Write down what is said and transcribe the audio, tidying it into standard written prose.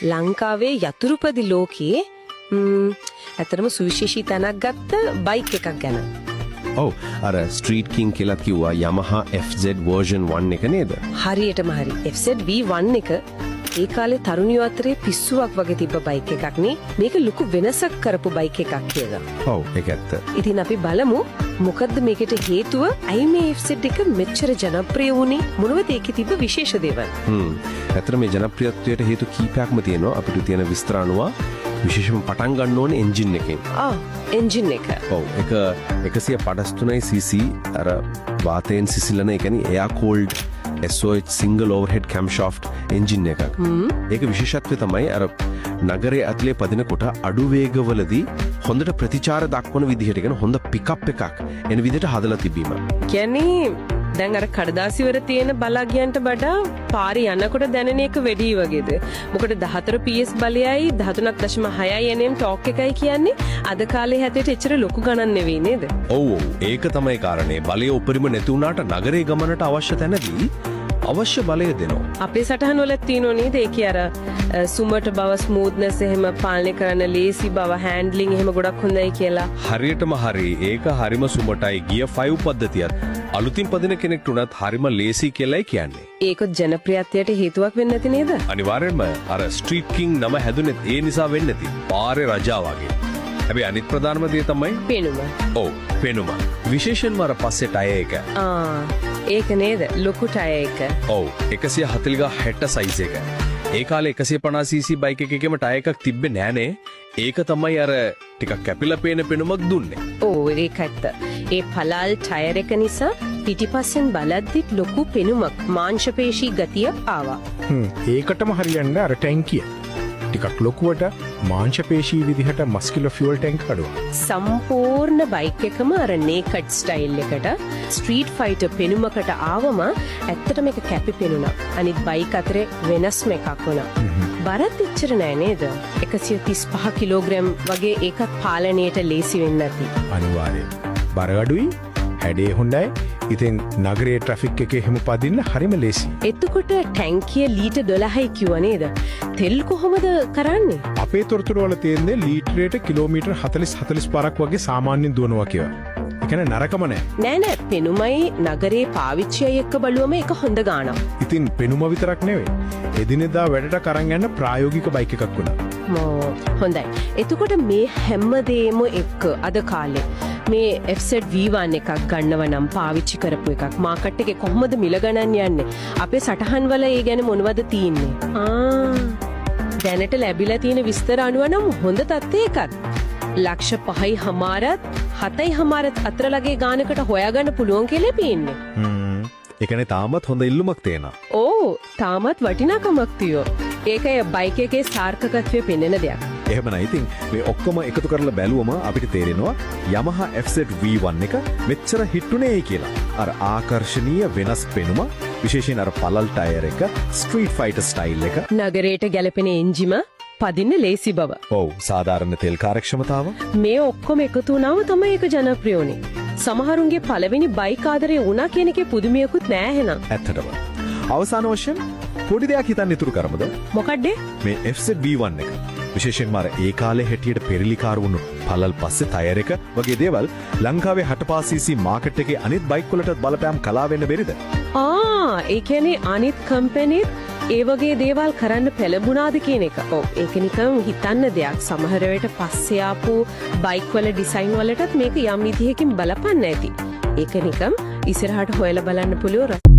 ලංකාවේ යතුරුපදි ලෝකයේ ඇතරම සුවිශේෂී තැනක් ගත්ත බයික් එකක් ගැන. ඔව් අර ස්ට්‍රීට් කින් කියලා කිව්වා Yamaha FZ version 1 එක නේද? හරියටම හරි. FZ V1 එක ඒ කාලේ තරුණියෝ අතරේ පිස්සුවක් වගේ තිබ්බ බයික් එකක් නේ. මේක ලොකු වෙනසක් කරපු බයික් එකක් කියලා. ඔව් ඒක ඇත්ත. ඉතින් අපි බලමු මොකද්ද මේකට හේතුව? ඇයි මේ FZ එක මෙච්චර ජනප්‍රිය වුණේ? මොනවද ඒකේ තිබ්බ විශේෂ දේවල්? ඇත්තට මේ ජනප්‍රියත්වයට හේතු කීපයක්ම තියෙනවා. අපිට තියෙන විස්තර අනුව විශේෂම පටන් ගන්න ඕනේ එන්ජින් එකෙන්. එන්ජින් එක. ඔව් ඒක 153 cc අර වාතයෙන් සිසිලන ඒ කියන්නේ එයා called SOH single overhead camshaft engine එකක්. ඒක විශේෂත්වය තමයි අර නගරයේ ඇතුලේ පදිනකොට අඩු වේගවලදී හොඳට ප්‍රතිචාර දක්වන විදිහට කියන හොඳ පිකප් එකක් එන විදිහට හදලා තිබීම. කියන්නේ දැන් අර කඩදාසි වල තියෙන බලාගයන්ට වඩා පාරේ යනකොට දැනෙන එක වැඩි වගේද? මොකද 14 PS බලයයි 13.6 nm ටෝක් එකයි කියන්නේ අද කාලේ හැටියට එච්චර ලොකු ගණන් නෙවෙයි නේද? ඔව් ඒක තමයි කාරණේ. බලය උපරිම නැති වුණාට නගරේ ගමනට අවශ්‍ය තැනදී අවශ්‍ය බලය දෙනවා. අපේ සටහන් වල තියෙනෝ නේද? ඒකේ අර සුමට බව, ස්මූත්නස් එහෙම පාලනය කරන්න ලේසි බව, හෑන්ඩ්ලින් එහෙම ගොඩක් හොඳයි කියලා. හරියටම හරි. ඒක හරිම සුමටයි. ගිය 5 පද්ධතියත් අලුතින් පදින කෙනෙක්ට උනත් හරිම ලේසි කියලායි කියන්නේ. ඒක ජනප්‍රියත්වයට හේතුවක් වෙන්නේ නැති නේද? අනිවාර්යෙන්ම අර ස්ට්‍රීට් කින් නම හැදුනේ ඒ නිසා වෙන්නේ නැති. පාරේ රජා වගේ. හැබැයි අනිත් ප්‍රධානම දේ තමයි පෙනුම. ඔව් පෙනුම. විශේෂයෙන්ම අර පස්සේ ටයර් එක. ඒක නේද? ලොකු ටයර් එක. ඔව් 140 ගා 60 සයිස් එක. ඒ කාලේ 150cc බයික් එකකෙම ටයර් එකක් තිබ්බේ නෑනේ. ඒක තමයි අර ටිකක් කැපිලා පේන පෙනුමක් දුන්නේ. ඔව් ඒක ඇත්ත. ඒ පලාල් ටයර් එක නිසා පිටිපස්සෙන් බලද්දිත් ලොකු පෙනුමක්, මාංශපේශී ගතිය ආවා. ඒකටම හරියන්න අර ටැංකිය ටිකක් ලොකුවට මාංශපේශී විදිහට මස්කියුලර් ෆියුවල් ටැංක් කඩුවා. සම්පූර්ණ බයික් එකම අර නේකඩ් ස්ටයිල් එකට ස්ට්‍රීට් ෆයිටර් පෙනුමකට ආවම ඇත්තටම ඒක කැපි පෙනුණා. අනිත් බයික් අතරේ වෙනස්ම එකක් වුණා. බරත් එච්චර නෑ නේද? 135 කිලෝග්‍රෑම් වගේ ඒකත් පාලනයට ලේසි වෙන්නේ නැති. අනිවාර්යයෙන්. බර අඩුයි, හැඩේ හොඳයි. ඉතින් නගරයේ ට්‍රැෆික් එකේ හැම පදින්න හරිම ලේසි. එතකොට ටැංකිය ලීටර් 12යි කිව්ව නේද? තෙල් කොහොමද කරන්නේ? අපේ තොරතුරු වල තියෙන්නේ ලීටරයට කිලෝමීටර් 40-45ක් වගේ සාමාන්‍යයෙන් දුවනවා කියලා. ඒ කියන්නේ නරකම නෑ. නෑ පෙනුමයි නගරේ පාවිච්චියයි එක්ක බලුවම ඒක හොඳ ගාණක්. ඉතින් පෙනුම විතරක් නෙවෙයි. එදිනෙදා වැඩට කරන් යන ප්‍රායෝගික බයික් එකක් වුණා. හොඳයි. එතකොට මේ හැමදේම එක්ක අද කාලේ මේ FZ V1 එකක් ගන්නව නම් පාවිච්චි කරපු එකක් මාකට් එකේ කොහොමද මිල ගණන් යන්නේ? අපේ සටහන් වල ඒ ගැන මොනවද තියෙන්නේ? දැනට ලැබිලා තියෙන විස්තර අනුව නම් හොඳ තත්ත්වයකත් ලක්ෂ 5.5ත් 7.5ත් අතර ලගේ ගානකට හොයාගන්න පුළුවන් කියලා පේන්නේ. ඒ කියන්නේ තාමත් හොඳ ඉල්ලුමක් තියෙනවා. ඕ තාමත් වටිනාකමක් තියෝ. ඒකයි බයික් එකේ සාර්ථකත්වය පෙන්වන දෙයක්. එහෙම නයි. ඉතින් මේ ඔක්කොම එකතු කරලා බැලුවම අපිට තේරෙනවා Yamaha FZ V1 එක මෙච්චර හිටුනේ කියලා. අර ආකර්ශනීය වෙනස් පෙනුම, විශේෂයෙන් අර පළල් ටයර් එක, ස්ට්‍රීට් ෆයිටර් ස්ටයිල් එක, නගරයට ගැලපෙන එන්ජිම, පදින්න ලේසි බව. ඔව් සාධාරණ තෙල් කාර්යක්ෂමතාව. මේ ඔක්කොම එකතු වුණාම තමයි ඒක ජනප්‍රිය වුනේ. සමහරුන්ගේ පළවෙනි බයික් ආදරේ වුණා කියන එකේ පුදුමයකුත් නෑ එහෙනම්. ඇත්තටම. අවසාන වශයෙන් පොඩි දෙයක් හිතන්න ඉතුරු කරමුද? මොකක්ද? මේ FZ V1 එක. විශේෂයෙන්ම අර ඒ කාලේ හැටියට පෙරලිකාර වුණු පළල් පස්සේ ටයර් එක වගේ දේවල් ලංකාවේ 65cc මාකට් එකේ අනිත් බයික් වලට බලපෑම් කළා වෙන්න බැරිද? ඒ කියන්නේ අනිත් කම්පැනිත් ඒ වගේ දේවල් කරන්න පෙළඹුණාද කියන එක. ඔව් ඒක නිකන් හිතන්න දෙයක්. සමහර වෙලට පස්සේ ආපු බයික් වල ඩිසයින් වලටත් මේක යම් විදිහකින් බලපන්න ඇති. ඒක නිකන් ඉස්සරහට හොයලා බලන්න පුළුවන්.